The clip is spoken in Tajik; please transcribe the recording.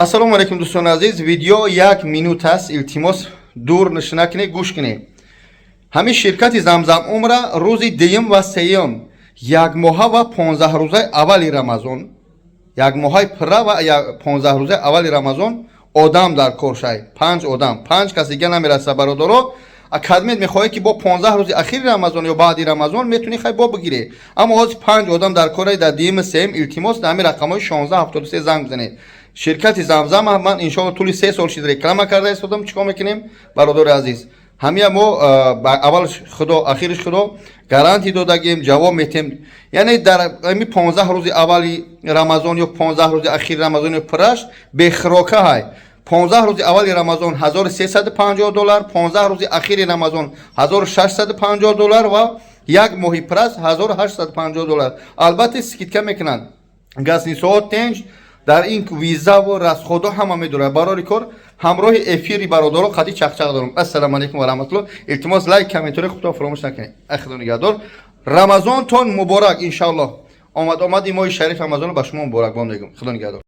ассалому алайкум дӯстони азиз. Видео 1 минут аст. Илтимос дур накунед, гӯш кунед. ҳамин ширкати Замзам Умра рӯзи дуюм ва сеюм як моҳа ва 15 рӯзаи аввали Рамазон, як моҳаи пурра ва 15 рӯзаи аввали Рамазон одам дар кор шай. 5 одам, 5 кас дига намераса бародаро. Академия мехоҳад ки бо 15 рӯзи ахири Рамазон ё баъди Рамазон метуни хай бо бигире. Аммо ҳозир 5 одам дар кор дар дуюми сеюм илтимос дар ҳамин рақамҳои 1673 занг бизанед. Ширкати Замзам ман иншоалло тӯли 3 сол шид реклама карда истодам. Чикор мекунем бародари азиз? ҳамия мо аввалш худо ахириш худо гарантӣ додагем, ҷавоб метем. Яъне дар ҳамин 15 рӯзи аввали Рамазон ё 15 рӯзи ахири Рамазон ё пурраш бехирока ҳай. 15 рӯзи аввали Рамазон $1350, 15 рӯзи ахири Рамазон $1650 ва як моҳи пурраш $1850. Албатта скидка мекунанд. Газнисоҳо тенҷ дар ин виза ва расходҳо ҳама медорад. Барори кор ҳамроҳи эфири бародаро қади чақчақ дорам. Ассалому алайкум ва раҳматуллоҳ. Илтимос лайк, комментари худро фаромӯш накунед. Худо нигаҳдор. Рамазонтон муборак иншааллоҳ. Омади моҳи шариф Рамазон ба шумо муборакбод мегӯям. Худо нигаҳдор.